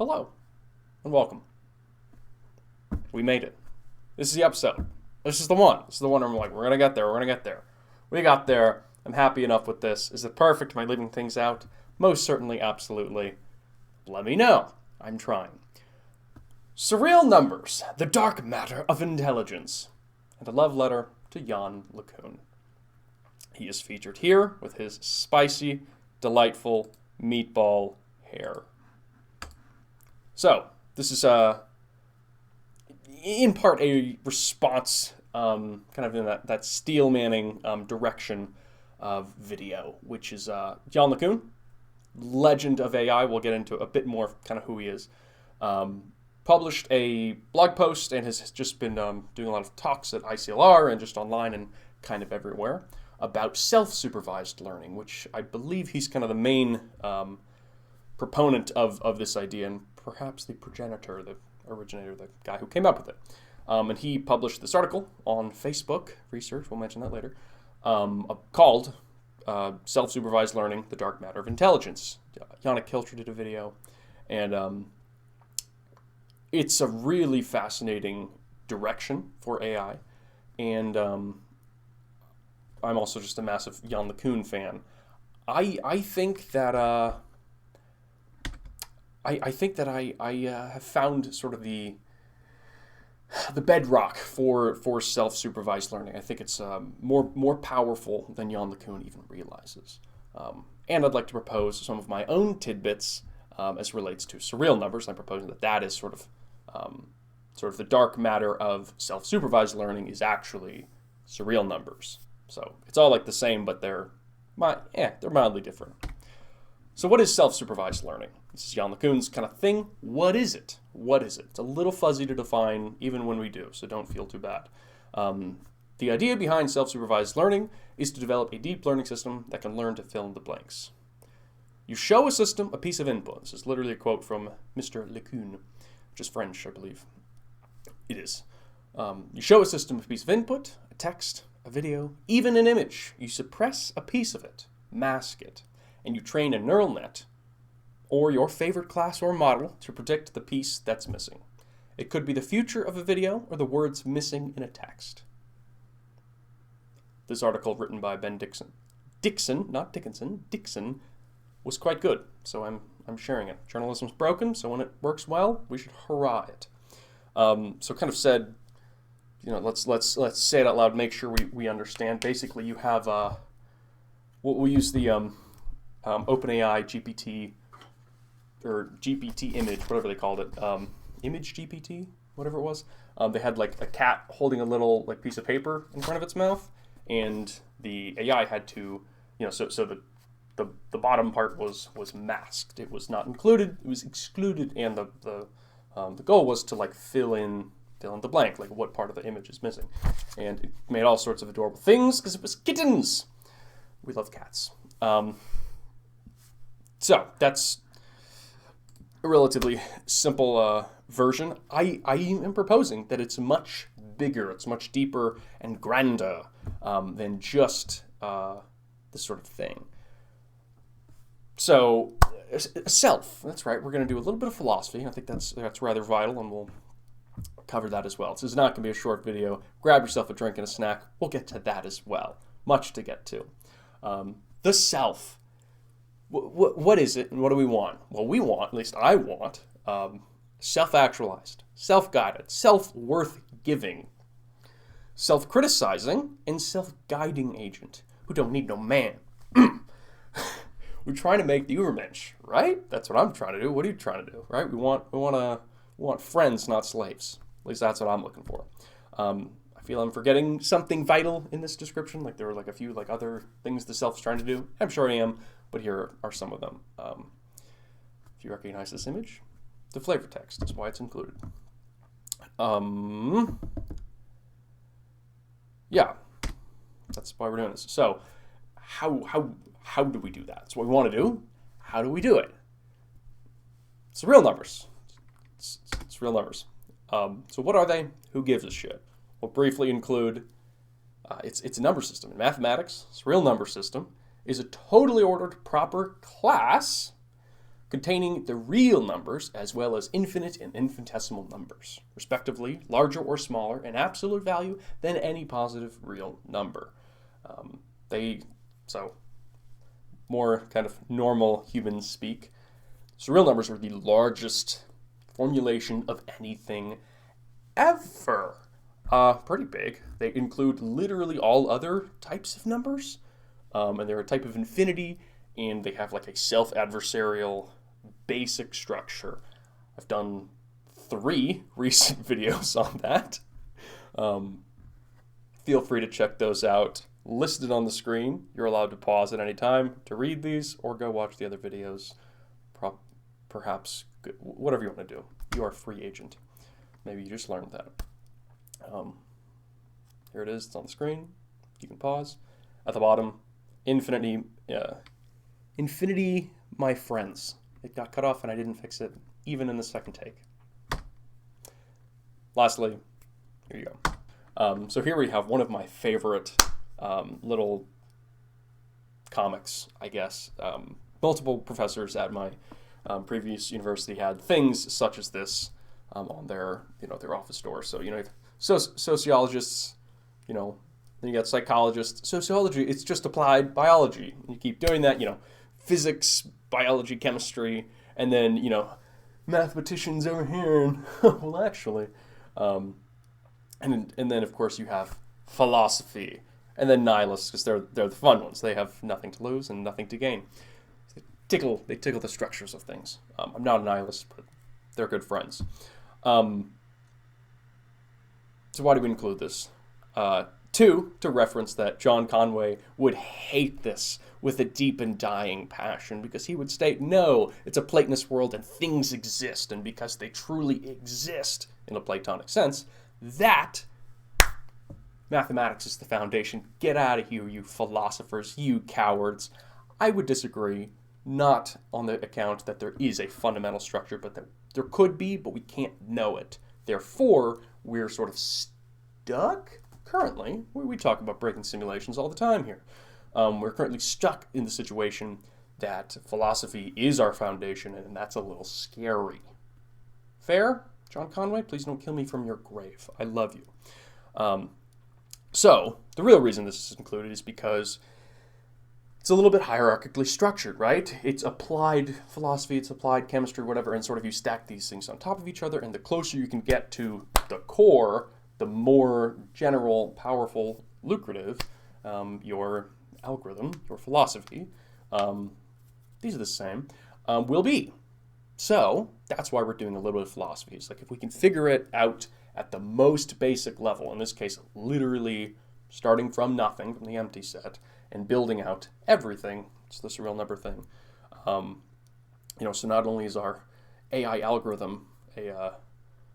Hello, and welcome. We made it. This is the episode. This is the one. This is the one where I'm like, we're going to get there, we're going to get there. We got there. I'm happy enough with this. Is it perfect? Am I leaving things out? Most certainly, absolutely. Let me know. I'm trying. Surreal Numbers, the dark matter of intelligence, and a love letter to Jan Lacoon. He is featured here with his spicy, delightful meatball hair. So, this is in part a response, kind of in that Steel Manning direction of video, which is Jan Lacoon, legend of AI. We'll get into a bit more kind of who he is. Published a blog post and has just been doing a lot of talks at ICLR and just online and kind of everywhere about self-supervised learning, which I believe he's kind of the main proponent of this idea and perhaps the progenitor, the originator, the guy who came up with it. And he published this article on Facebook Research, we'll mention that later, called Self-Supervised Learning, the Dark Matter of Intelligence. Yannick Kilcher did a video, and it's a really fascinating direction for AI. And I'm also just a massive Jan Lacoon fan. I think that I have found sort of the bedrock for self-supervised learning. I think it's more powerful than Jan Lacoon even realizes. And I'd like to propose some of my own tidbits as relates to surreal numbers. I'm proposing that is sort of the dark matter of self-supervised learning is actually surreal numbers. So it's all like the same, but they're mildly different. So what is self-supervised learning? This is Jan Lacoon's kind of thing. What is it? What is it? It's a little fuzzy to define even when we do, so don't feel too bad. The idea behind self-supervised learning is to develop a deep learning system that can learn to fill in the blanks. You show a system a piece of input. This is literally a quote from Mr. Lacoon, which is French, I believe. It is. You show a system a piece of input, a text, a video, even an image. You suppress a piece of it, mask it, and you train a neural net or your favorite class or model to predict the piece that's missing. It could be the future of a video or the words missing in a text. This article, written by Ben Dixon, was quite good, so I'm sharing it. Journalism's broken, so when it works well, we should hurrah it. So kind of said, let's say it out loud, make sure we understand. Basically, you have we'll use the OpenAI GPT or GPT image, whatever they called it, image GPT, whatever it was. They had like a cat holding a little like piece of paper in front of its mouth, and the AI had to, so the bottom part was masked. It was not included. It was excluded, and the goal was to like fill in the blank, like what part of the image is missing, and it made all sorts of adorable things because it was kittens. We love cats. So that's a relatively simple version. I am proposing that it's much bigger, it's much deeper and grander than just this sort of thing. So, self, that's right, we're going to do a little bit of philosophy. I think that's rather vital, and we'll cover that as well. This is not going to be a short video. Grab yourself a drink and a snack. We'll get to that as well. Much to get to. The self. What is it and what do we want? Well, we want, at least I want, self-actualized, self-guided, self-worth-giving, self-criticizing, and self-guiding agent who don't need no man. We're trying to make the Übermensch, right? That's what I'm trying to do. What are you trying to do, right? We want friends, not slaves. At least that's what I'm looking for. I feel I'm forgetting something vital in this description. Like there were like a few like other things the self's trying to do. I'm sure I am, but here are some of them. If you recognize this image, the flavor text is why it's included. Yeah, that's why we're doing this. So how do we do that? It's what we want to do. How do we do it? It's real numbers. It's real numbers. So what are they? Who gives a shit? We'll briefly include, it's a number system. In mathematics, Surreal Number system is a totally ordered proper class containing the real numbers as well as infinite and infinitesimal numbers, respectively, larger or smaller in absolute value than any positive real number. So more kind of normal human speak. Surreal numbers are the largest formulation of anything ever. Pretty big. They include literally all other types of numbers, and they're a type of infinity, and they have like a self-adversarial basic structure. I've done 3 recent videos on that. Feel free to check those out. Listed on the screen. You're allowed to pause at any time to read these or go watch the other videos. Perhaps, whatever you want to do. You are a free agent. Maybe you just learned that. Here it is. It's on the screen. You can pause. At the bottom, infinity, my friends. It got cut off and I didn't fix it, even in the second take. Lastly, here you go. So here we have one of my favorite little comics, I guess. Multiple professors at my previous university had things such as this on their office door. So you have sociologists, then you got psychologists. Sociology, it's just applied biology. You keep doing that, physics, biology, chemistry, and then mathematicians over here. And well, actually, and then of course you have philosophy. And then nihilists, because they're the fun ones. They have nothing to lose and nothing to gain. They tickle the structures of things. I'm not a nihilist, but they're good friends. So why do we include this? 2, to reference that John Conway would hate this with a deep and dying passion, because he would state, no, it's a Platonist world and things exist, and because they truly exist in a Platonic sense, that mathematics is the foundation. Get out of here, you philosophers, you cowards. I would disagree, not on the account that there is a fundamental structure, but that there could be, but we can't know it. Therefore, we're sort of stuck currently. We talk about breaking simulations all the time here. We're currently stuck in the situation that philosophy is our foundation, and that's a little scary. Fair? John Conway, please don't kill me from your grave. I love you. So, the real reason this is included is because it's a little bit hierarchically structured, right? It's applied philosophy, it's applied chemistry, whatever, and sort of you stack these things on top of each other, and the closer you can get to the core, the more general, powerful, lucrative your algorithm, your philosophy, these are the same, will be. So, that's why we're doing a little bit of philosophy. It's like if we can figure it out at the most basic level, in this case, literally starting from nothing, from the empty set, and building out everything. It's the surreal number thing. So not only is our AI algorithm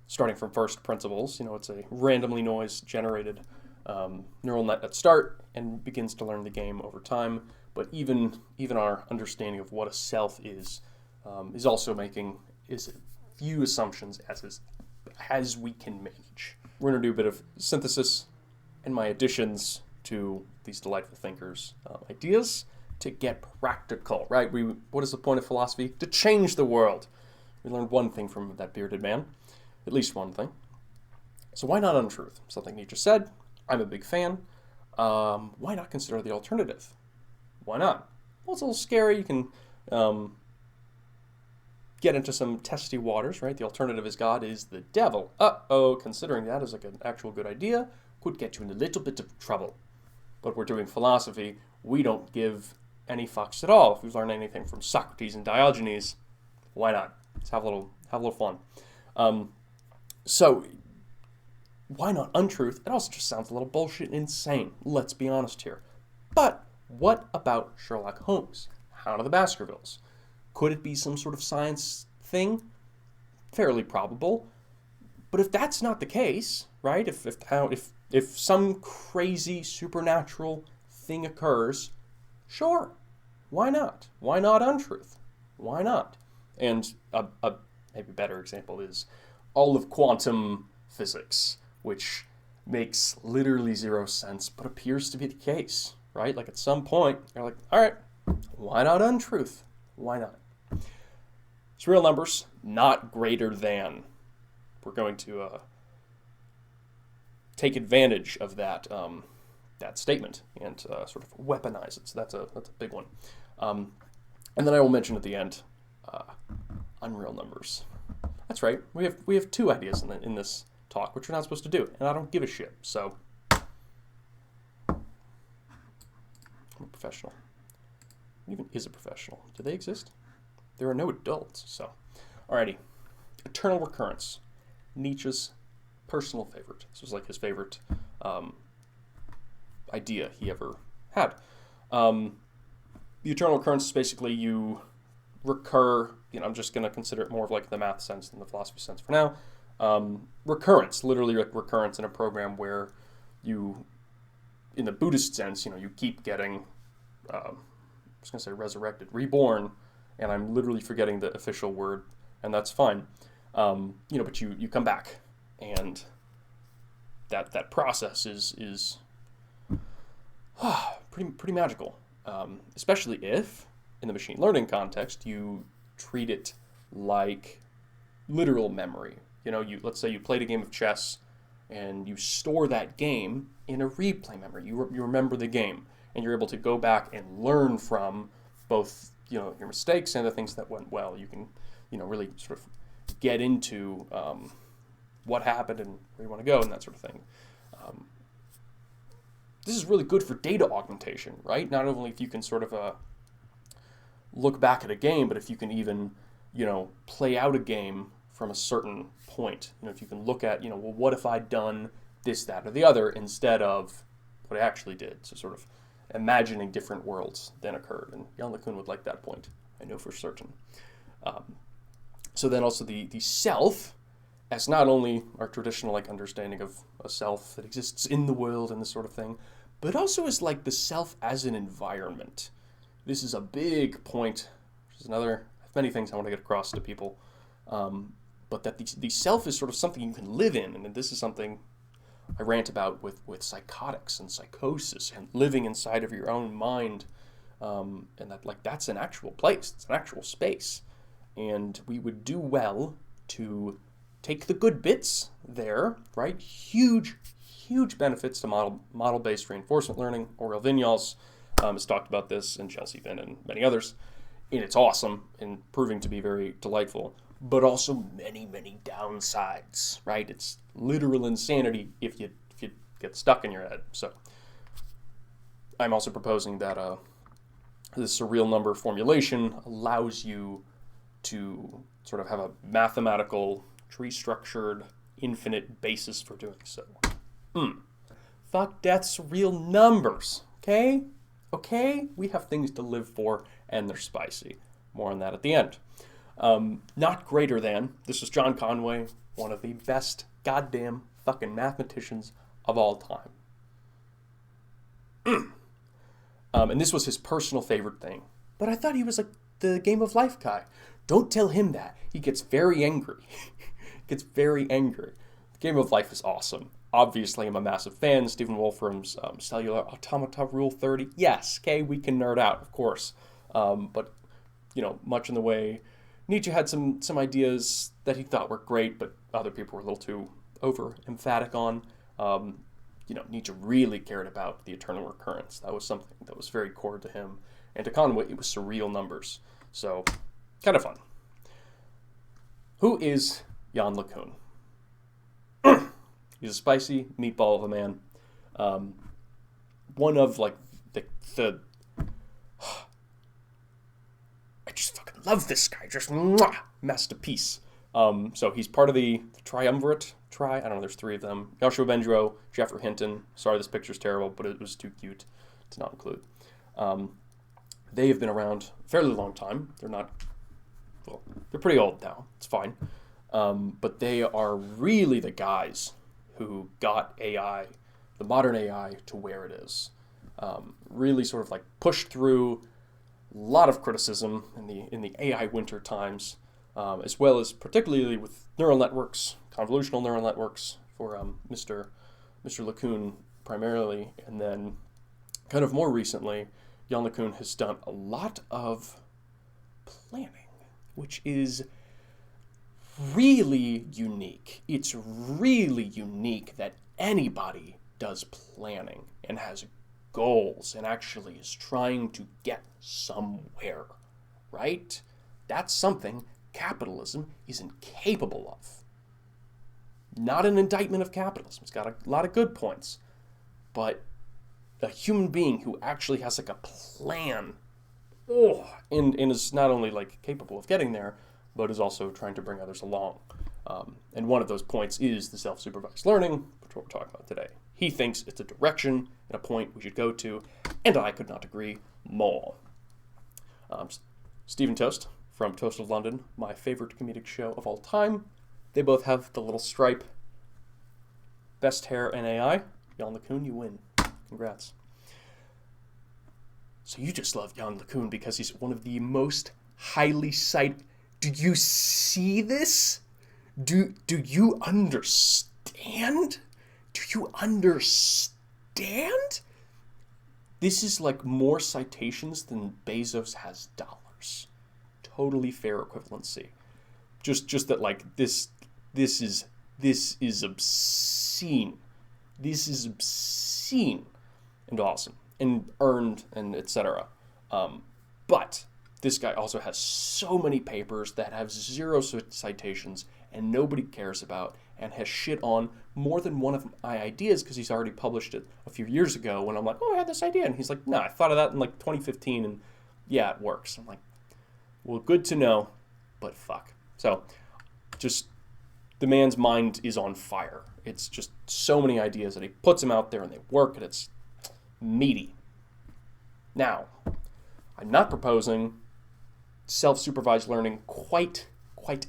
starting from first principles, it's a randomly noise-generated neural net at start and begins to learn the game over time, but even our understanding of what a self is also making as few assumptions as we can manage. We're going to do a bit of synthesis and my additions to these delightful thinkers' ideas to get practical, right? What is the point of philosophy? To change the world. We learned one thing from that bearded man, at least one thing. So why not untruth? Something Nietzsche said. I'm a big fan. Why not consider the alternative? Why not? Well, it's a little scary. You can get into some testy waters, right? The alternative is God is the devil. Considering that is like an actual good idea, could get you in a little bit of trouble. But we're doing philosophy. We don't give any fucks at all. If we've learned anything from Socrates and Diogenes, why not? Let's have a little fun. So why not untruth? It also just sounds a little bullshit and insane. Let's be honest here. But what about Sherlock Holmes? Hound of the Baskervilles? Could it be some sort of science thing? Fairly probable. But if that's not the case, right? If some crazy supernatural thing occurs, sure. Why not? Why not untruth? Why not? And a maybe better example is all of quantum physics, which makes literally zero sense, but appears to be the case, right? Like at some point, you're like, all right, why not untruth? Why not? Surreal numbers, not greater than. We're going to take advantage of that that statement and sort of weaponize it. So that's a big one. And then I will mention at the end unreal numbers. That's right. We have 2 ideas in this talk, which we're not supposed to do, and I don't give a shit. So I'm a professional. What even is a professional? Do they exist? There are no adults. So, alrighty. Eternal recurrence. Nietzsche's personal favorite. This was like his favorite idea he ever had. The eternal recurrence is basically you recur. I'm just going to consider it more of like the math sense than the philosophy sense for now. Recurrence, literally like recurrence in a program where you, in the Buddhist sense, you keep getting, I was going to say resurrected, reborn, and I'm literally forgetting the official word, and that's fine. But you come back, and that process is pretty magical, especially if, in the machine learning context, you treat it like literal memory. Let's say you played a game of chess, and you store that game in a replay memory. You remember the game, and you're able to go back and learn from both your mistakes and the things that went well. You can really sort of get into what happened and where you want to go and that sort of thing. This is really good for data augmentation, right? Not only if you can sort of look back at a game, but if you can even play out a game from a certain point. If you can look at well, what if I'd done this, that, or the other instead of what I actually did. So sort of imagining different worlds than occurred. And Jan Lacoon would like that point, I know for certain. So then also the self, as not only our traditional understanding of a self that exists in the world and this sort of thing, but also as the self as an environment. This is a big point, which is another of many things I want to get across to people. But that the self is sort of something you can live in, and this is something I rant about with psychotics and psychosis and living inside of your own mind, and that that's an actual place, it's an actual space, and we would do well to take the good bits there, right? Huge benefits to model-based reinforcement learning. Aurel Vinyals has talked about this, and Chelsea Finn and many others, and it's awesome and proving to be very delightful. But also many downsides, right? It's literal insanity if you get stuck in your head. So I'm also proposing that the surreal number formulation allows you to sort of have a mathematical, tree-structured, infinite basis for doing so. Fuck death's real numbers, okay? Okay? We have things to live for, and they're spicy. More on that at the end. Not greater than. This is John Conway, one of the best goddamn fucking mathematicians of all time. And this was his personal favorite thing. But I thought he was the Game of Life guy. Don't tell him that. He gets very angry. The Game of Life is awesome. Obviously, I'm a massive fan. Stephen Wolfram's Cellular Automata Rule 30. Yes, okay, we can nerd out, of course. But, much in the way Nietzsche had some ideas that he thought were great, but other people were a little too over-emphatic on. Nietzsche really cared about the eternal recurrence. That was something that was very core to him. And to Conway, it was surreal numbers. So, kind of fun. Who is Jan Lacoon? He's a spicy meatball of a man. One of, the I just fucking love this guy. Just masterpiece. So he's part of the triumvirate. I don't know, there's 3 of them. Joshua Bendro, Jeffrey Hinton. Sorry, this picture's terrible, but it was too cute to not include. They have been around a fairly long time. They're pretty old now. It's fine. But they are really the guys who got AI, the modern AI, to where it is. Really sort of pushed through a lot of criticism in the AI winter times, as well as particularly with neural networks, convolutional neural networks for Mr. Lacoon primarily, and then kind of more recently, Jan Lacoon has done a lot of planning, which is really unique. It's really unique that anybody does planning and has goals and actually is trying to get somewhere, right? That's something capitalism isn't capable of. Not an indictment of capitalism. It's got a lot of good points. But a human being who actually has like a plan, and is not only like capable of getting there, but is also trying to bring others along. And one of those points is the self-supervised learning, which is what we're talking about today. He thinks it's a direction and a point we should go to, and I could not agree more. Stephen Toast from Toast of London, my favorite comedic show of all time. They both have the little stripe. Best hair in AI. Jan Lacoon, you win. Congrats. So you just love Jan Lacoon because he's one of the most highly cited. Do you see this? Do you understand? Do you understand? This is like more citations than Bezos has dollars. Totally fair equivalency. Just that like this is obscene. This is obscene and awesome and earned and etc. But this guy also has so many papers that have zero citations and nobody cares about, and has shit on more than one of my ideas because he's already published it a few years ago when I'm like, oh, I had this idea. And he's like, no, I thought of that in like 2015 and yeah, it works. I'm like, well, good to know, but fuck. So just the man's mind is on fire. It's just so many ideas that he puts them out there and they work and it's meaty. Now, I'm not proposing self-supervised learning quite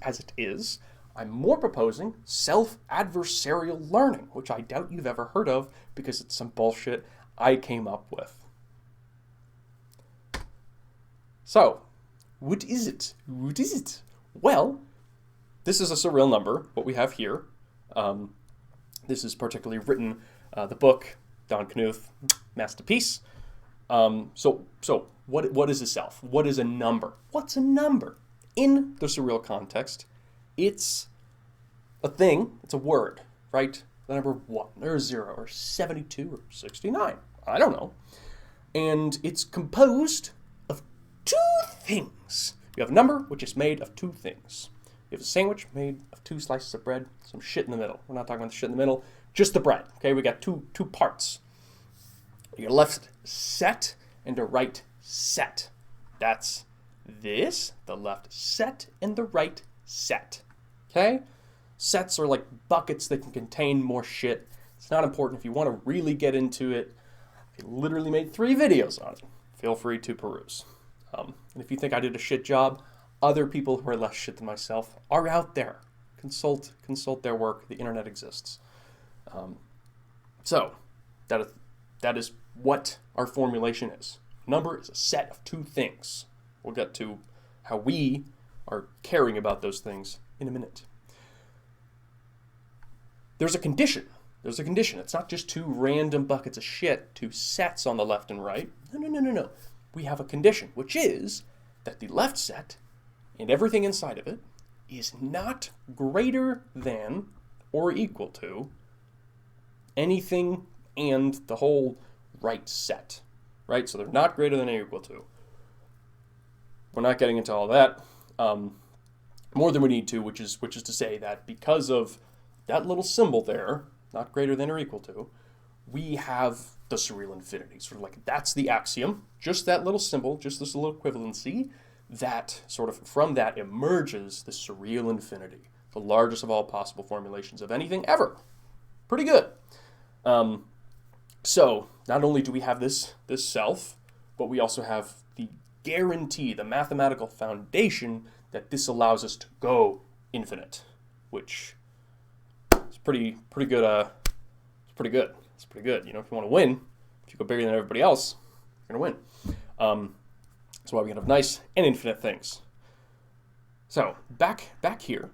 as it is. I'm more proposing self-adversarial learning, which I doubt you've ever heard of because it's some bullshit I came up with. So, what is it? What is it? Well, this is a surreal number, what we have here. This is particularly written, the book, Don Knuth, masterpiece. So what is a self? What is a number? What's a number? In the surreal context, it's a thing, it's a word, right? The number 1 or 0 or 72 or 69, I don't know. And it's composed of 2 things. You have a number which is made of 2 things. You have a sandwich made of 2 slices of bread, some shit in the middle. We're not talking about the shit in the middle, just the bread, okay? We got two parts. Your left set and a right set. That's this, the left set and the right set. Okay? Sets are like buckets that can contain more shit. It's not important if you want to really get into it. I literally made 3 videos on it. Feel free to peruse. And if you think I did a shit job, other people who are less shit than myself are out there. Consult their work. The internet exists. So that is what our formulation is. Number is a set of 2 things. We'll get to how we are caring about those things in a minute. There's a condition. There's a condition. It's not just 2 random buckets of shit, 2 sets on the left and right. No. We have a condition, which is that the left set and everything inside of it is not greater than or equal to anything and the whole right set, right? So they're not greater than or equal to. We're not getting into all that more than we need to, which is to say that because of that little symbol there, not greater than or equal to, we have the surreal infinity. Sort of like that's the axiom, just that little symbol, just this little equivalency, that sort of from that emerges the surreal infinity, the largest of all possible formulations of anything ever. Pretty good. So not only do we have this self, but we also have the guarantee, the mathematical foundation that this allows us to go infinite, which is pretty good. It's pretty good. You know, if you want to win, if you go bigger than everybody else, you're gonna win. That's why we can have nice and infinite things. So back here,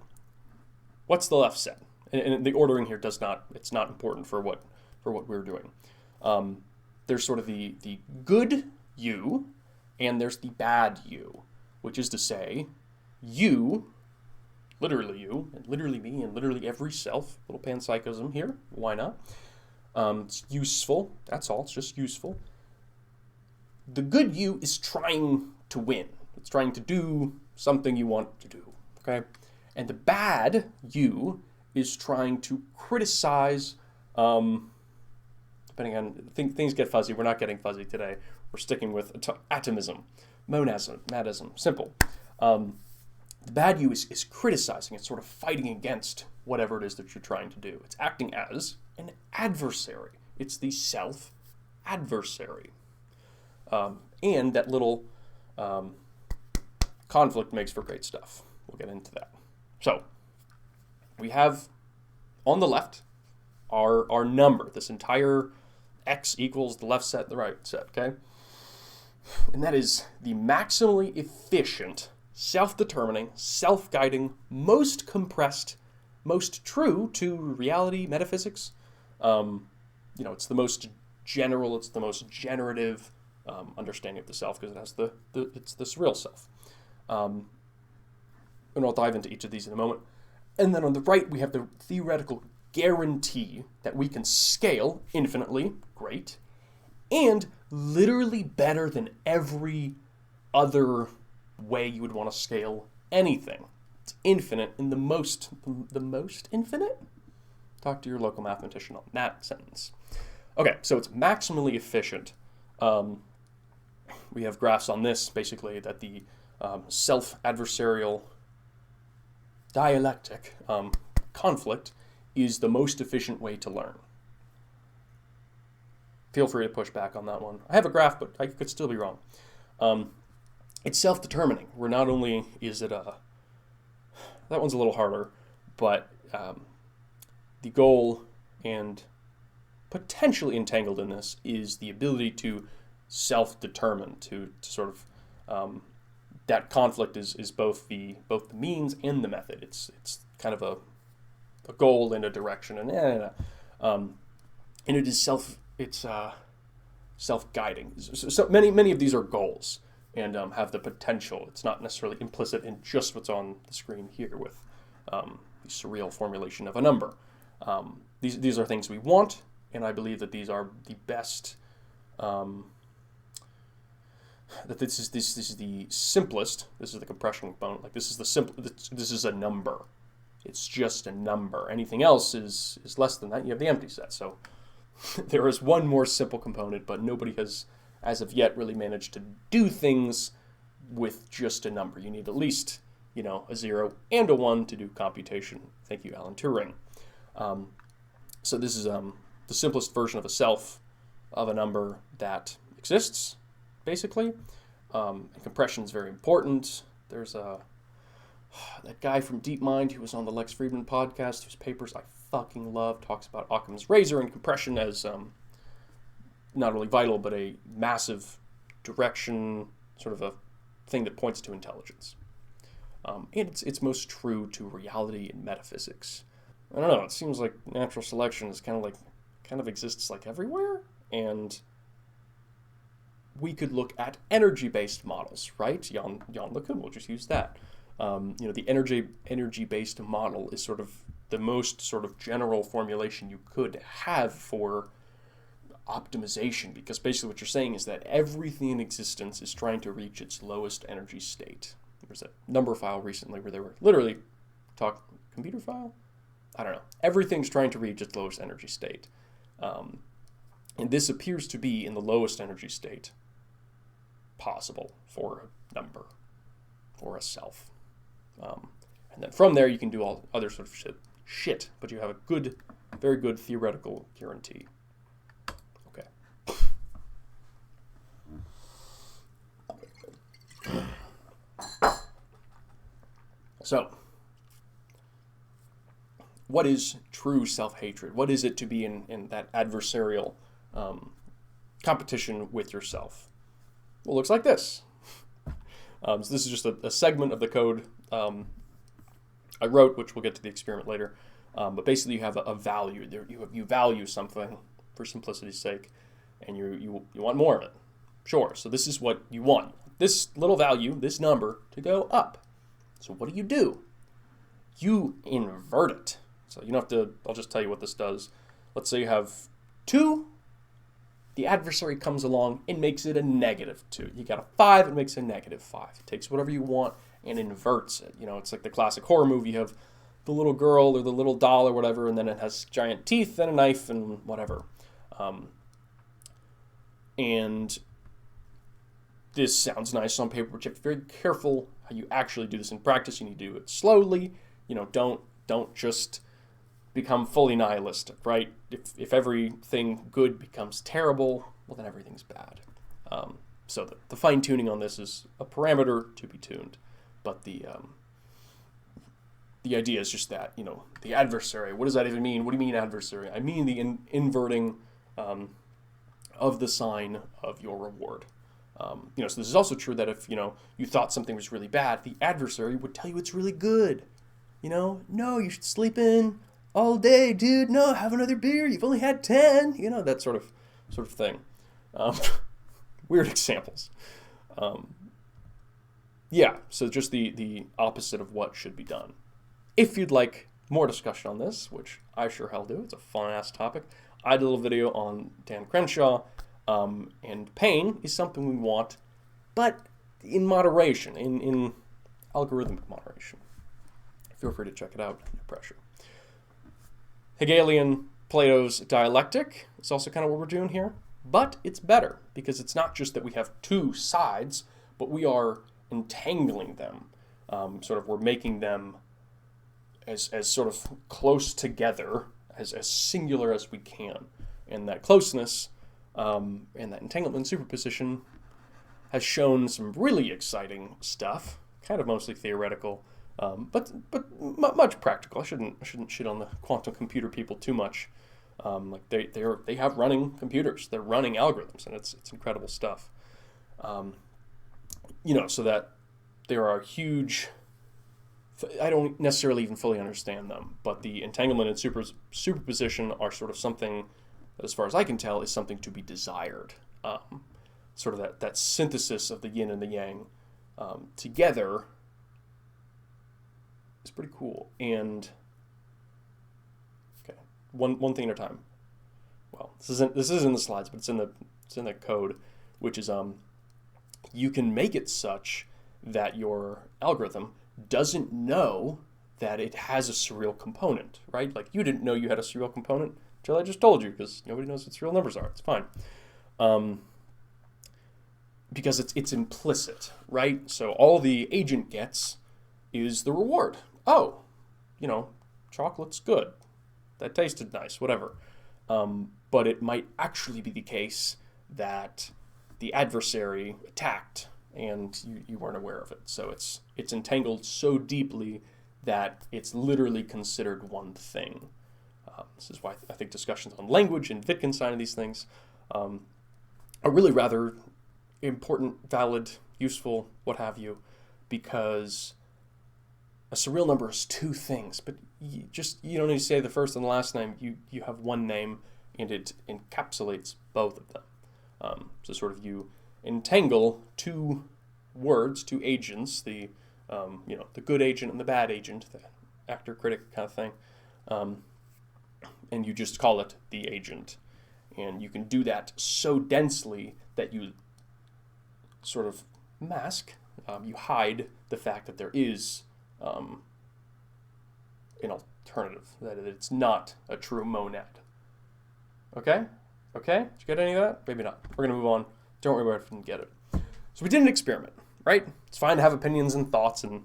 what's the left set? And the ordering here it's not important for what we're doing. There's sort of the good you, and there's the bad you, which is to say, you, literally you, and literally me, and literally every self. Little panpsychism here. Why not? It's useful. That's all. It's just useful. The good you is trying to win. It's trying to do something you want to do. Okay? And the bad you is trying to criticize, depending on, things get fuzzy. We're not getting fuzzy today. We're sticking with atomism, monadism, simple. The bad you is criticizing. It's sort of fighting against whatever it is that you're trying to do. It's acting as an adversary. It's the self-adversary. And that little conflict makes for great stuff. We'll get into that. So, we have on the left our number, this entire x equals the left set, the right set, okay? And that is the maximally efficient, self-determining, self-guiding, most compressed, most true to reality, metaphysics. It's the most general, it's the most generative understanding of the self because it has it's the surreal self. And I'll dive into each of these in a moment. And then on the right, we have the theoretical guarantee that we can scale infinitely, great, and literally better than every other way you would want to scale anything. It's infinite in the most infinite? Talk to your local mathematician on that sentence. Okay, so it's maximally efficient. We have graphs on this, basically, that the self-adversarial dialectic conflict is the most efficient way to learn. Feel free to push back on that one. I have a graph, but I could still be wrong. It's self-determining, where not only is it that one's a little harder, but the goal and potentially entangled in this is the ability to self-determine, to sort of that conflict is both the means and the method. It's kind of a goal and a direction, and it is self-guiding. So many of these are goals and have the potential. It's not necessarily implicit in just what's on the screen here with the surreal formulation of a number. These are things we want, and I believe that these are the best. That this is the simplest. This is the compression component. Like this is the simple. This is a number. It's just a number. Anything else is less than that. You have the empty set. So there is one more simple component, but nobody has, as of yet, really managed to do things with just a number. You need at least, a 0 and a 1 to do computation. Thank you, Alan Turing. So this is the simplest version of a self of a number that exists, basically. And compression is very important. There's that guy from DeepMind who was on the Lex Friedman podcast, whose papers I fucking love, talks about Occam's razor and compression as not only vital, but a massive direction, sort of a thing that points to intelligence. And it's most true to reality and metaphysics. I don't know, it seems like natural selection is kind of exists like everywhere, and we could look at energy-based models, right? Jan Lacoon, we'll just use that. The energy-based model is sort of the most sort of general formulation you could have for optimization, because basically what you're saying is that everything in existence is trying to reach its lowest energy state. There's a number file recently where they were literally computer file? I don't know. Everything's trying to reach its lowest energy state. And this appears to be in the lowest energy state possible for a number, for a self. And then from there you can do all other sort of shit, but you have a very good theoretical guarantee. Okay. So, what is true self-hatred? What is it to be in that adversarial competition with yourself? Well, it looks like this. So this is just a segment of the code I wrote, which we'll get to the experiment later. But basically, you have a value. You value something for simplicity's sake, and you want more of it. Sure. So this is what you want. This little value, this number, to go up. So what do? you invert it. So you don't have to, I'll just tell you what this does. Let's say you have 2, the adversary comes along and makes it a -2. You got a 5, it makes a -5. It takes whatever you want and inverts it. You know, it's like the classic horror movie. You have the little girl or the little doll or whatever, and then it has giant teeth and a knife and whatever. And this sounds nice on paper, but you have to be very careful how you actually do this in practice. You need to do it slowly. You know, don't just become fully nihilistic, right? If everything good becomes terrible, well, then everything's bad. So the fine-tuning on this is a parameter to be tuned, but the idea is just that, you know, the adversary, what does that even mean? What do you mean adversary? I mean the inverting of the sign of your reward. You know, so this is also true that if, you know, you thought something was really bad, the adversary would tell you it's really good. You know, no, you should sleep in all day, dude. No, have another beer. You've only had 10. You know, that sort of thing. Weird examples. Yeah, so just the opposite of what should be done. If you'd like more discussion on this, which I sure hell do, it's a fun-ass topic, I did a little video on Dan Crenshaw, and pain is something we want, but in moderation, in algorithmic moderation. Feel free to check it out, no pressure. Hegelian Plato's dialectic is also kind of what we're doing here, but it's better because it's not just that we have 2 sides, but we are entangling them. We're making them as sort of close together, as singular as we can. And that closeness and that entanglement superposition has shown some really exciting stuff, kind of mostly theoretical, but much practical. I shouldn't shit on the quantum computer people too much. Like they have running computers, they're running algorithms, and it's incredible stuff. You know, so that there are huge. I don't necessarily even fully understand them, but the entanglement and superposition are sort of something that, as far as I can tell, is something to be desired. Sort of that synthesis of the yin and the yang together is pretty cool. And okay, one thing at a time. Well, this is in the slides, but it's in the code, which is you can make it such that your algorithm doesn't know that it has a surreal component, right? Like you didn't know you had a surreal component until I just told you, because nobody knows what surreal numbers are. It's fine. Because it's implicit, right? So all the agent gets is the reward. Oh, you know, chocolate's good. That tasted nice, whatever. But it might actually be the case that the adversary attacked and you weren't aware of it. So it's entangled so deeply that it's literally considered one thing. This is why I think discussions on language and Wittgenstein and these things are really rather important, valid, useful, what have you, because a surreal number is 2 things, but you don't need to say the first and the last name. You have one name, and it encapsulates both of them. So sort of you entangle 2 words, 2 agents, the good agent and the bad agent, the actor critic kind of thing, and you just call it the agent, and you can do that so densely that you sort of mask, you hide the fact that there is an alternative, that it's not a true monad. Okay? Did you get any of that? Maybe not. We're going to move on. Don't worry about it if you didn't get it. So we did an experiment, right? It's fine to have opinions and thoughts, and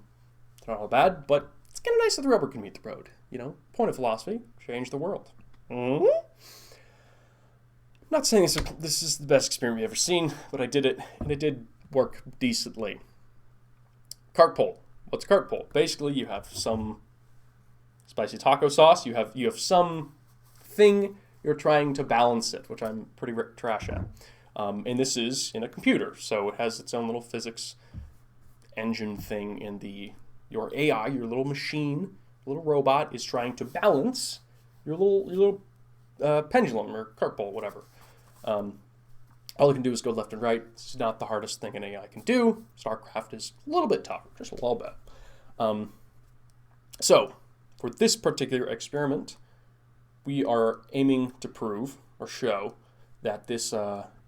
they're not all bad, but it's kind of nice that the rubber can meet the road. You know, point of philosophy, change the world. Mm-hmm. I'm not saying this is the best experiment we've ever seen, but I did it, and it did work decently. Carpool. What's carpool? Basically, you have some spicy taco sauce. You have some thing you're trying to balance it, which I'm pretty trash at. And this is in a computer, so it has its own little physics engine thing, and your AI, your little machine, little robot, is trying to balance your little pendulum or carpool, whatever. All it can do is go left and right. It's not the hardest thing an AI can do. StarCraft is a little bit tougher, just a little bit. So for this particular experiment, we are aiming to prove or show that this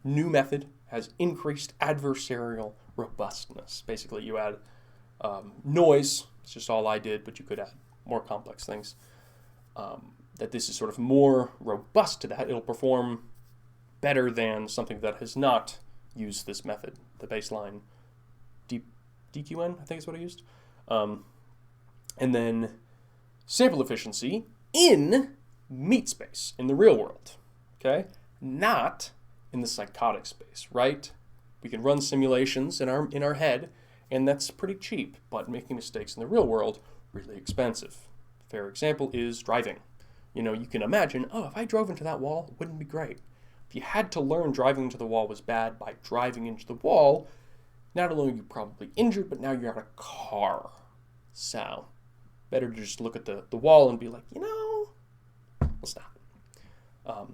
new method has increased adversarial robustness. Basically, you add noise. It's just all I did, but you could add more complex things. That this is sort of more robust to that. It'll perform better than something that has not used this method. The baseline DQN, I think is what I used. And then sample efficiency in meat space, in the real world, okay? Not in the psychotic space, right? We can run simulations in our head, and that's pretty cheap, but making mistakes in the real world, really expensive. Fair example is driving. You know, you can imagine, oh, if I drove into that wall, it wouldn't be great. If you had to learn driving into the wall was bad by driving into the wall, not only are you probably injured, but now you're out of a car. So, better to just look at the wall and be like, you know, let's not.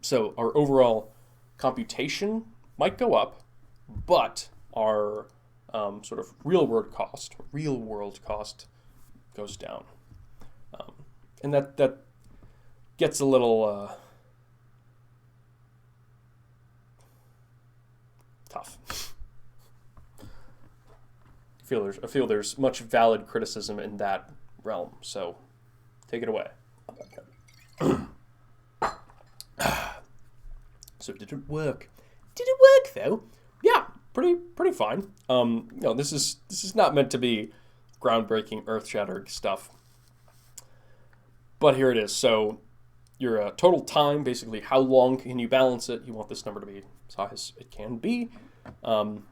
So our overall computation might go up, but our sort of real world cost goes down. And that gets a little tough. I feel there's much valid criticism in that realm, so take it away. So did it work? Did it work though? Yeah, pretty fine. You know, this is not meant to be groundbreaking, earth-shattering stuff. But here it is. So your total time, basically how long can you balance it? You want this number to be as high as it can be. And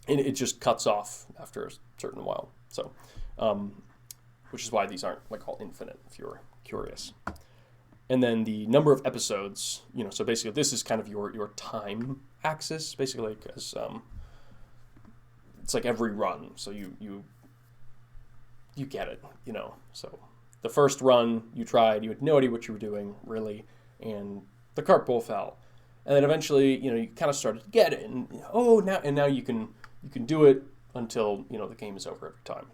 it just cuts off after a certain while. So, which is why these aren't like all infinite, if you're curious. And then the number of episodes, you know, so basically this is kind of your time axis, basically, because it's like every run. So you get it, you know. So the first run you tried, you had no idea what you were doing, really, and the carpool fell. And then eventually, you know, you kind of started to get it, and now you can do it until, you know, the game is over every time.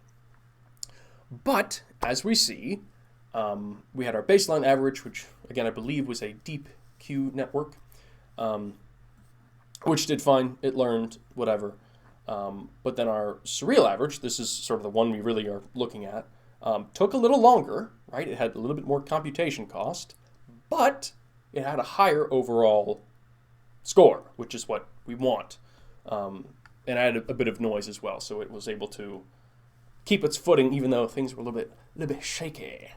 But as we see, we had our baseline average, which again I believe was a deep queue network, which did fine. It learned whatever. But then our surreal average, this is sort of the one we really are looking at, took a little longer, right? It had a little bit more computation cost, but it had a higher overall score, which is what we want. And I had a bit of noise as well, so it was able to keep its footing, even though things were a little bit shaky.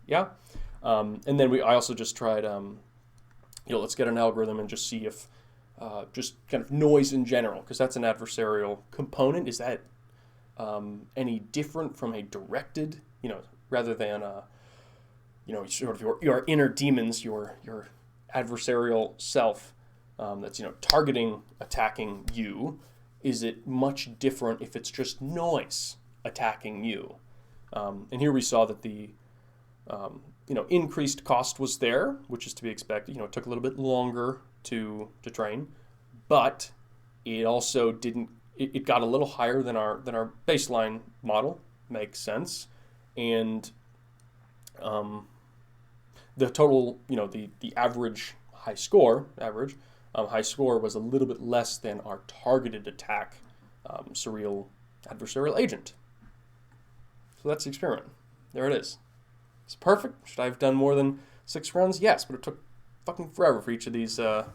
Yeah. And then I also just tried, let's get an algorithm and just see if just kind of noise in general, because that's an adversarial component. Is that any different from a directed, rather than sort of your inner demons, your adversarial self that's targeting, attacking you? Is it much different if it's just noise attacking you? And here we saw that the increased cost was there, which is to be expected. It took a little bit longer to train, but it also didn't. It got a little higher than our baseline model. Makes sense, and the total, the average high score was a little bit less than our targeted attack surreal adversarial agent. So that's the experiment. There it is. It's perfect. Should I have done more than 6 runs? Yes, but it took fucking forever for each of these. I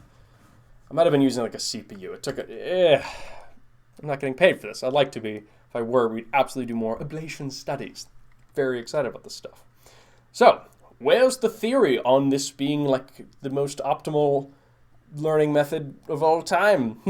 might have been using like a CPU. It took I'm not getting paid for this. I'd like to be. If I were, we'd absolutely do more ablation studies. Very excited about this stuff. So, where's the theory on this being like the most optimal learning method of all time?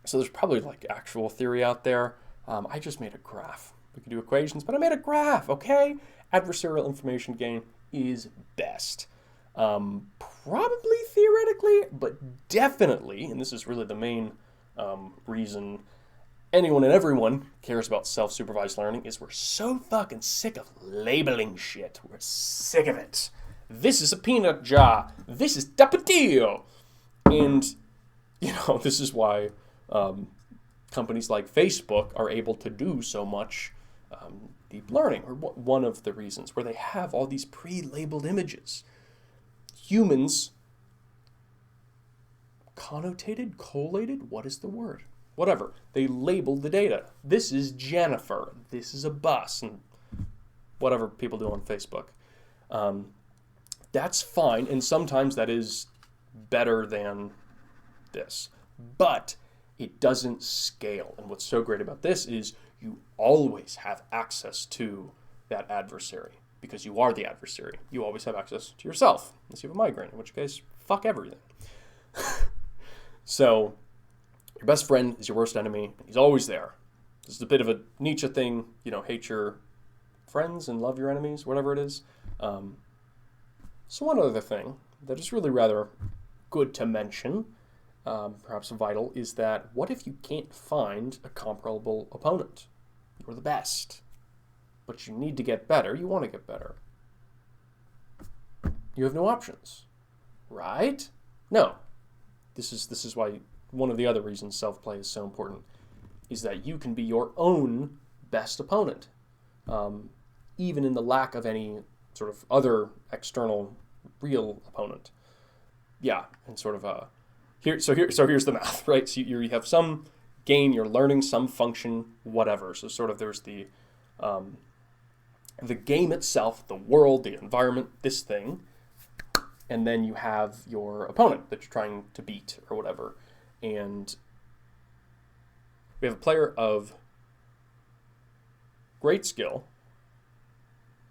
So there's probably like actual theory out there. I just made a graph. We could do equations, but I made a graph, okay? Adversarial information gain is best. Probably theoretically, but definitely, and this is really the main reason anyone and everyone cares about self-supervised learning, is we're so fucking sick of labeling shit. We're sick of it. This is a peanut jar. This is tapatio. And, this is why companies like Facebook are able to do so much deep learning, or one of the reasons, where they have all these pre-labeled images. Humans connotated, collated, what is the word? Whatever. They labeled the data. This is Jennifer. This is a bus, and whatever people do on Facebook. That's fine, and sometimes that is better than this. But it doesn't scale. And what's so great about this is you always have access to that adversary, because you are the adversary. You always have access to yourself, unless you have a migraine, in which case, fuck everything. So, your best friend is your worst enemy, and he's always there. This is a bit of a Nietzsche thing, hate your friends and love your enemies, whatever it is. So one other thing that is really rather good to mention, perhaps vital, is that what if you can't find a comparable opponent? You're the best, but you need to get better. You want to get better. You have no options, right? No. This is why one of the other reasons self-play is so important is that you can be your own best opponent, even in the lack of any sort of other external real opponent. Yeah, and sort of here's the math, right? So you have some gain, you're learning some function, whatever. So sort of there's the game itself, the world, the environment, this thing, and then you have your opponent that you're trying to beat or whatever. And we have a player of great skill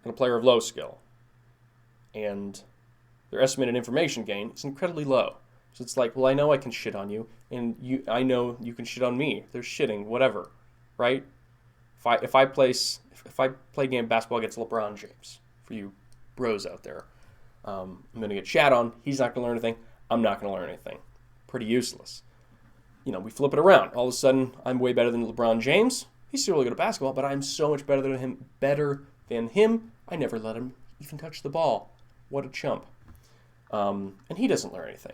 and a player of low skill. And their estimated information gain is incredibly low. So it's like, well, I know I can shit on you, and I know you can shit on me. They're shitting, whatever, right? If I play game basketball against LeBron James, for you bros out there, I'm going to get shat on. He's not going to learn anything. I'm not going to learn anything. Pretty useless. We flip it around. All of a sudden, I'm way better than LeBron James. He's still really good at basketball, but I'm so much better than him. I never let him even touch the ball. What a chump. And he doesn't learn anything.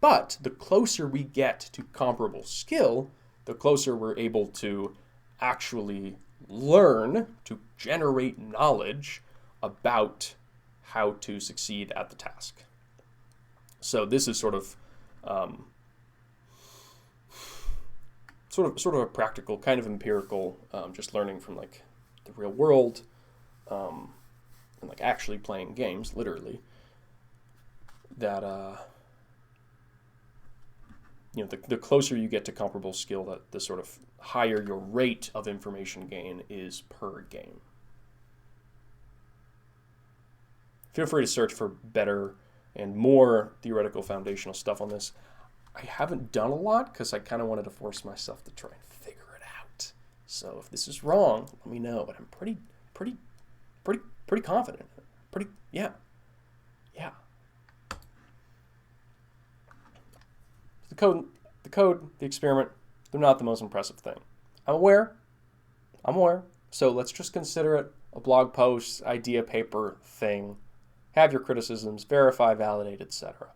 But the closer we get to comparable skill, the closer we're able to actually learn, to generate knowledge about how to succeed at the task. So this is sort of a practical, kind of empirical, just learning from like the real world, and like actually playing games, literally. That the closer you get to comparable skill, that the sort of higher your rate of information gain is per game. Feel free to search for better and more theoretical foundational stuff on this. I haven't done a lot because I kind of wanted to force myself to try and figure it out. So if this is wrong, let me know. But I'm pretty confident. Yeah. The code, the experiment, they're not the most impressive thing. I'm aware. So let's just consider it a blog post, idea paper thing. Have your criticisms, verify, validate, etc.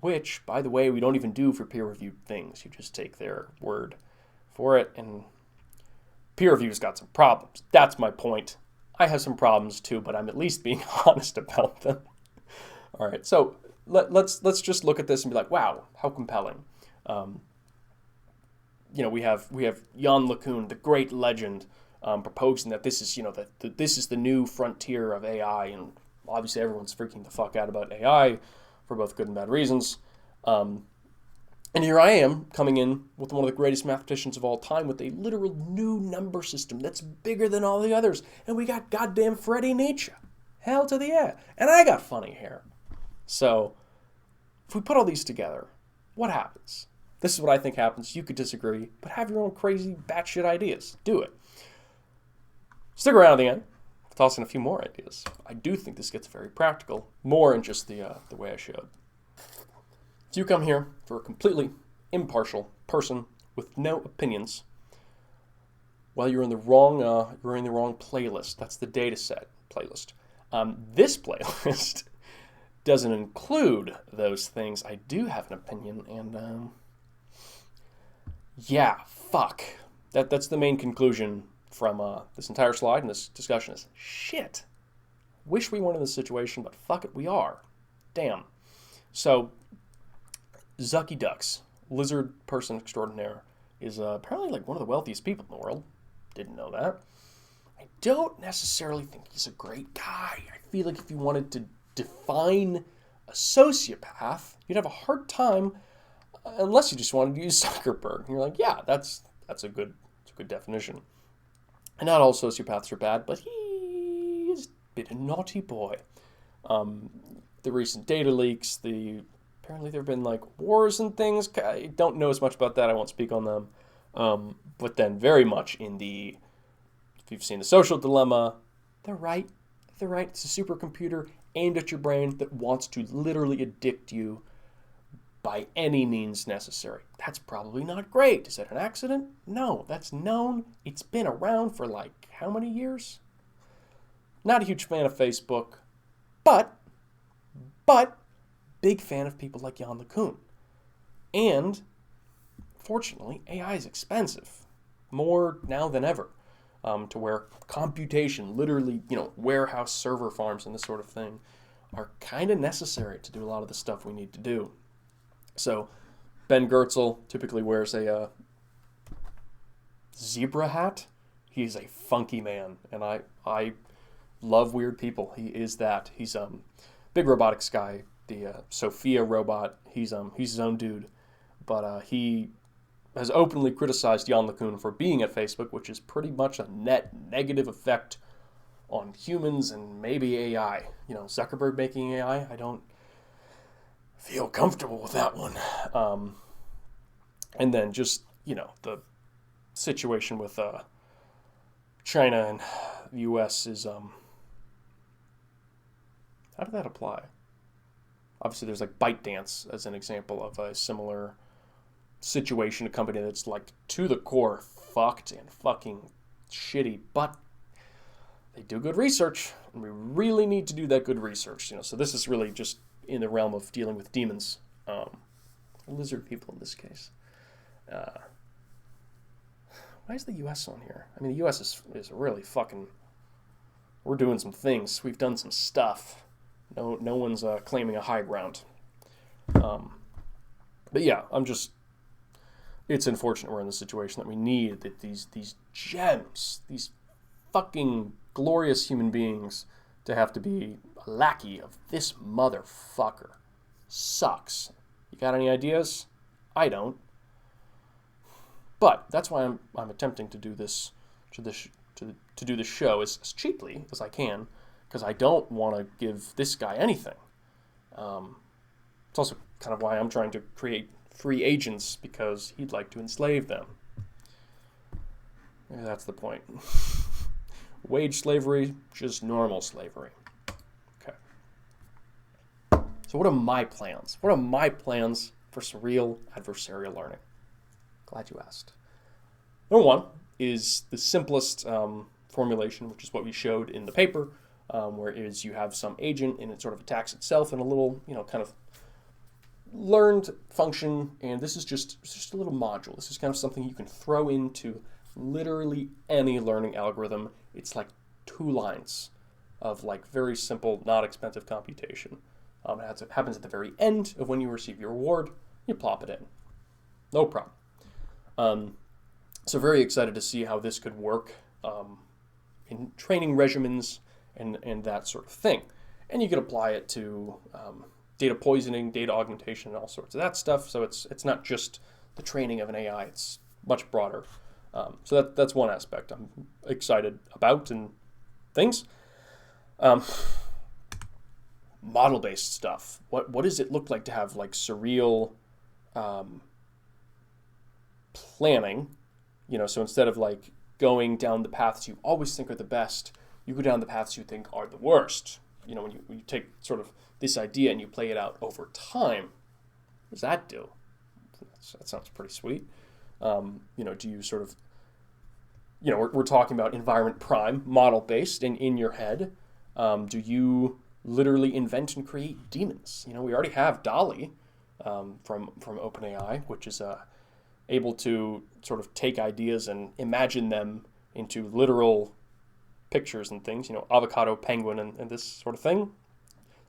Which, by the way, we don't even do for peer-reviewed things. You just take their word for it, and peer review's got some problems. That's my point. I have some problems too, but I'm at least being honest about them. All right, so let's just look at this and be like, wow, how compelling. We have Jan Lacoon, the great legend, proposing that this is this is the new frontier of AI, and obviously everyone's freaking the fuck out about AI for both good and bad reasons. And here I am coming in with one of the greatest mathematicians of all time with a literal new number system that's bigger than all the others, and we got goddamn Freddie Nietzsche. Hell to the yeah, and I got funny hair. So if we put all these together, what happens? This is what I think happens. You could disagree, but have your own crazy batshit ideas. Do it. Stick around at the end. I'll toss in a few more ideas. I do think this gets very practical, more in just the way I showed. If you come here for a completely impartial person with no opinions, well, you're in the wrong playlist. That's the dataset playlist. This playlist doesn't include those things. I do have an opinion, and yeah, fuck. that's the main conclusion from this entire slide and this discussion is, shit, wish we weren't in this situation, but fuck it, we are. Damn. So, Zucky Ducks, lizard person extraordinaire, is apparently like one of the wealthiest people in the world. Didn't know that. I don't necessarily think he's a great guy. I feel like if you wanted to define a sociopath, you'd have a hard time unless you just wanted to use Zuckerberg. And you're like, yeah, that's a good definition. And not all sociopaths are bad, but he is a bit a naughty boy. The recent data leaks, apparently there have been like wars and things. I don't know as much about that. I won't speak on them. But then very much if you've seen The Social Dilemma, they're right. It's a supercomputer aimed at your brain that wants to literally addict you by any means necessary. That's probably not great. Is that an accident? No, that's known. It's been around for like how many years? Not a huge fan of Facebook, but big fan of people like Jan Lacoon. And fortunately, AI is expensive, more now than ever, to where computation, literally, warehouse server farms and this sort of thing, are kind of necessary to do a lot of the stuff we need to do. So, Ben Goertzel typically wears a zebra hat. He's a funky man, and I love weird people. He is that. He's big robotics guy. The Sophia robot. He's his own dude, but he has openly criticized Jan Lacoon for being at Facebook, which is pretty much a net negative effect on humans and maybe AI. Zuckerberg making AI, I don't feel comfortable with that one. And then just, the situation with China and the U.S. is, how did that apply? Obviously, there's like ByteDance as an example of a similar situation, a company that's like to the core fucked and fucking shitty, but they do good research, and we really need to do that good research. So this is really just in the realm of dealing with demons, lizard people in this case. Why is the U.S. on here? I mean, the U.S. is really fucking. We're doing some things. We've done some stuff. No one's claiming a high ground. But yeah, it's unfortunate we're in the situation that we need that these gems, these fucking glorious human beings, to have to be a lackey of this motherfucker. Sucks. You got any ideas? I don't. But that's why I'm attempting to do this to do this show as cheaply as I can, because I don't want to give this guy anything. It's also kind of why I'm trying to create free agents, because he'd like to enslave them. Maybe that's the point. Wage slavery, just normal slavery. Okay. So what are my plans? What are my plans for surreal adversarial learning? Glad you asked. Number one is the simplest formulation, which is what we showed in the paper, where it is you have some agent and it sort of attacks itself in a little, kind of learned function, and this is just a little module. This is kind of something you can throw into literally any learning algorithm. It's like 2 lines of like very simple, not expensive computation. It happens at the very end of when you receive your reward. You plop it in. No problem. So very excited to see how this could work in training regimens and that sort of thing. And you could apply it to data poisoning, data augmentation, and all sorts of that stuff. So it's not just the training of an AI. It's much broader. So that's one aspect I'm excited about and things. Model-based stuff. What does it look like to have like surreal planning? So instead of like going down the paths you always think are the best, you go down the paths you think are the worst. When you take sort of this idea and you play it out over time, what does that do? That sounds pretty sweet. Do you sort of, we're talking about environment prime, model-based, and in your head, do you literally invent and create demons? We already have DALL-E from OpenAI, which is able to sort of take ideas and imagine them into literal pictures and things, avocado, penguin, and this sort of thing.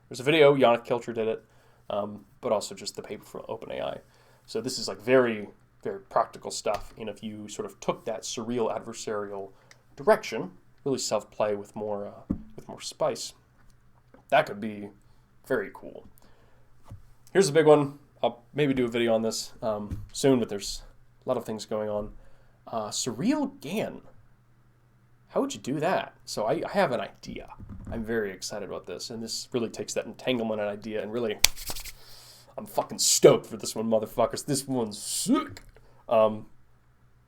There's a video, Yannick Kilcher did it, but also just the paper from OpenAI. So this is like very, very practical stuff. And if you sort of took that surreal adversarial direction, really self-play with more spice, that could be very cool. Here's a big one. I'll maybe do a video on this soon, but there's a lot of things going on. Surreal GAN. How would you do that? So I have an idea. I'm very excited about this, and this really takes that entanglement idea and really, I'm fucking stoked for this one, motherfuckers. This one's sick. I'll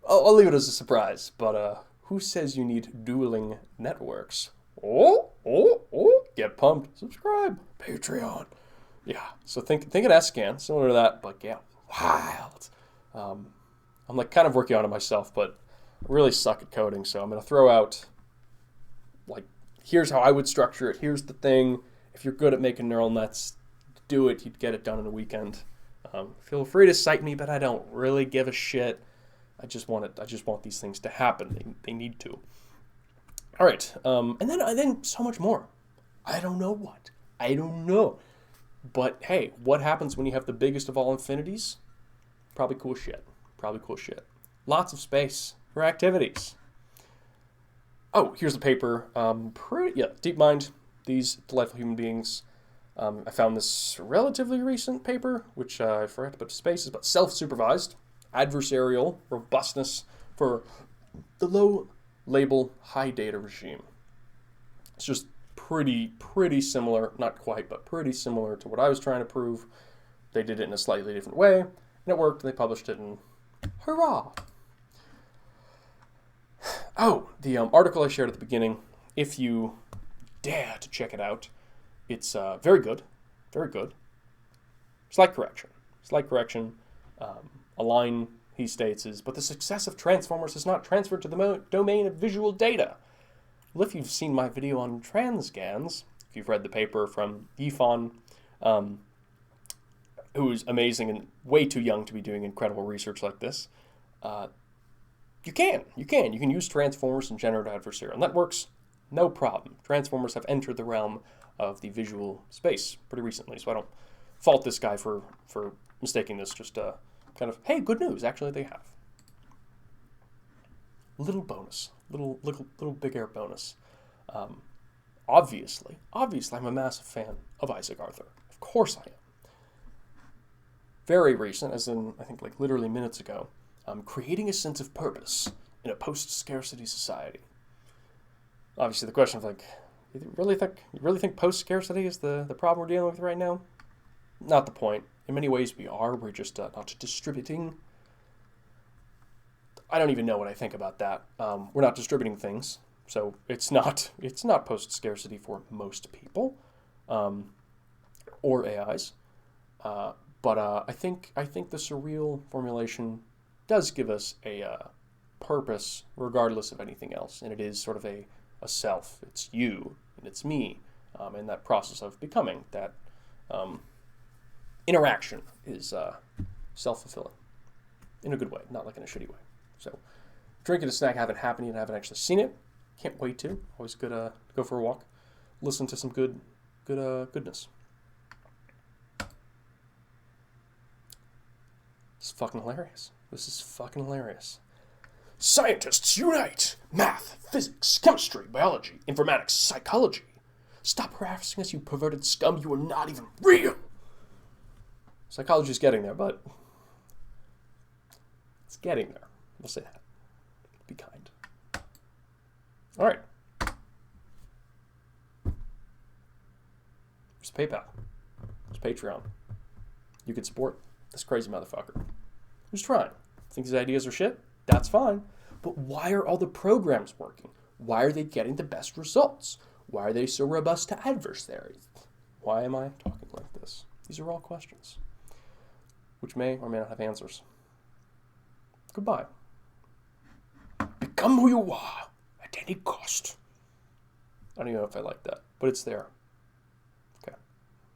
leave it as a surprise, but who says you need dueling networks? Oh, get pumped. Subscribe. Patreon. Yeah, so think an S-scan, similar to that, but yeah, wild. I'm like kind of working on it myself, but I really suck at coding, so I'm going to throw out, like, here's how I would structure it. Here's the thing. If you're good at making neural nets, do it. You'd get it done in a weekend. Feel free to cite me, but I don't really give a shit. I just want these things to happen. They need to. All right, and then so much more. I don't know what. I don't know. But hey, what happens when you have the biggest of all infinities? Probably cool shit. Lots of space for activities. Oh, here's the paper. DeepMind, these delightful human beings. I found this relatively recent paper, which I forgot to put to spaces, but self-supervised, adversarial robustness for the low label high data regime. It's just pretty similar, not quite, but pretty similar to what I was trying to prove. They did it in a slightly different way, and it worked. They published it, and hurrah! Oh, the article I shared at the beginning, if you dare to check it out, it's very good. Slight correction. A line, he states, is, but the success of transformers is not transferred to the domain of visual data. Well, if you've seen my video on transgans, if you've read the paper from Yifan, who's amazing and way too young to be doing incredible research like this, you can use transformers and generative adversarial networks, no problem. Transformers have entered the realm of the visual space pretty recently, so I don't fault this guy for mistaking this. Just kind of, hey, good news. Actually, they have. Little bonus, little big air bonus. Obviously, I'm a massive fan of Isaac Arthur. Of course I am. Very recent, as in I think like literally minutes ago, creating a sense of purpose in a post-scarcity society. Obviously, the question of like, you really think post-scarcity is the problem we're dealing with right now? Not the point. In many ways, we are. We're just not distributing. I don't even know what I think about that. We're not distributing things, so it's not post-scarcity for most people, or AIs. But I think the surreal formulation does give us a purpose, regardless of anything else, and it is sort of a self. It's you and it's me, and that process of becoming that interaction is self-fulfilling in a good way, not like in a shitty way. So, drinking a snack, haven't happened yet, haven't actually seen it. Can't wait to. Always good to go for a walk, listen to some goodness. This is fucking hilarious. Scientists unite! Math, physics, chemistry, biology, informatics, psychology. Stop harassing us, you perverted scum. You are not even real. Psychology's getting there, but it's getting there. We'll say that. Be kind. All right. There's PayPal. There's Patreon. You can support this crazy motherfucker who's trying. Think his ideas are shit? That's fine. But why are all the programs working? Why are they getting the best results? Why are they so robust to adversaries? Why am I talking like this? These are all questions, which may or may not have answers. Goodbye. Become who you are at any cost. I don't even know if I like that, but it's there.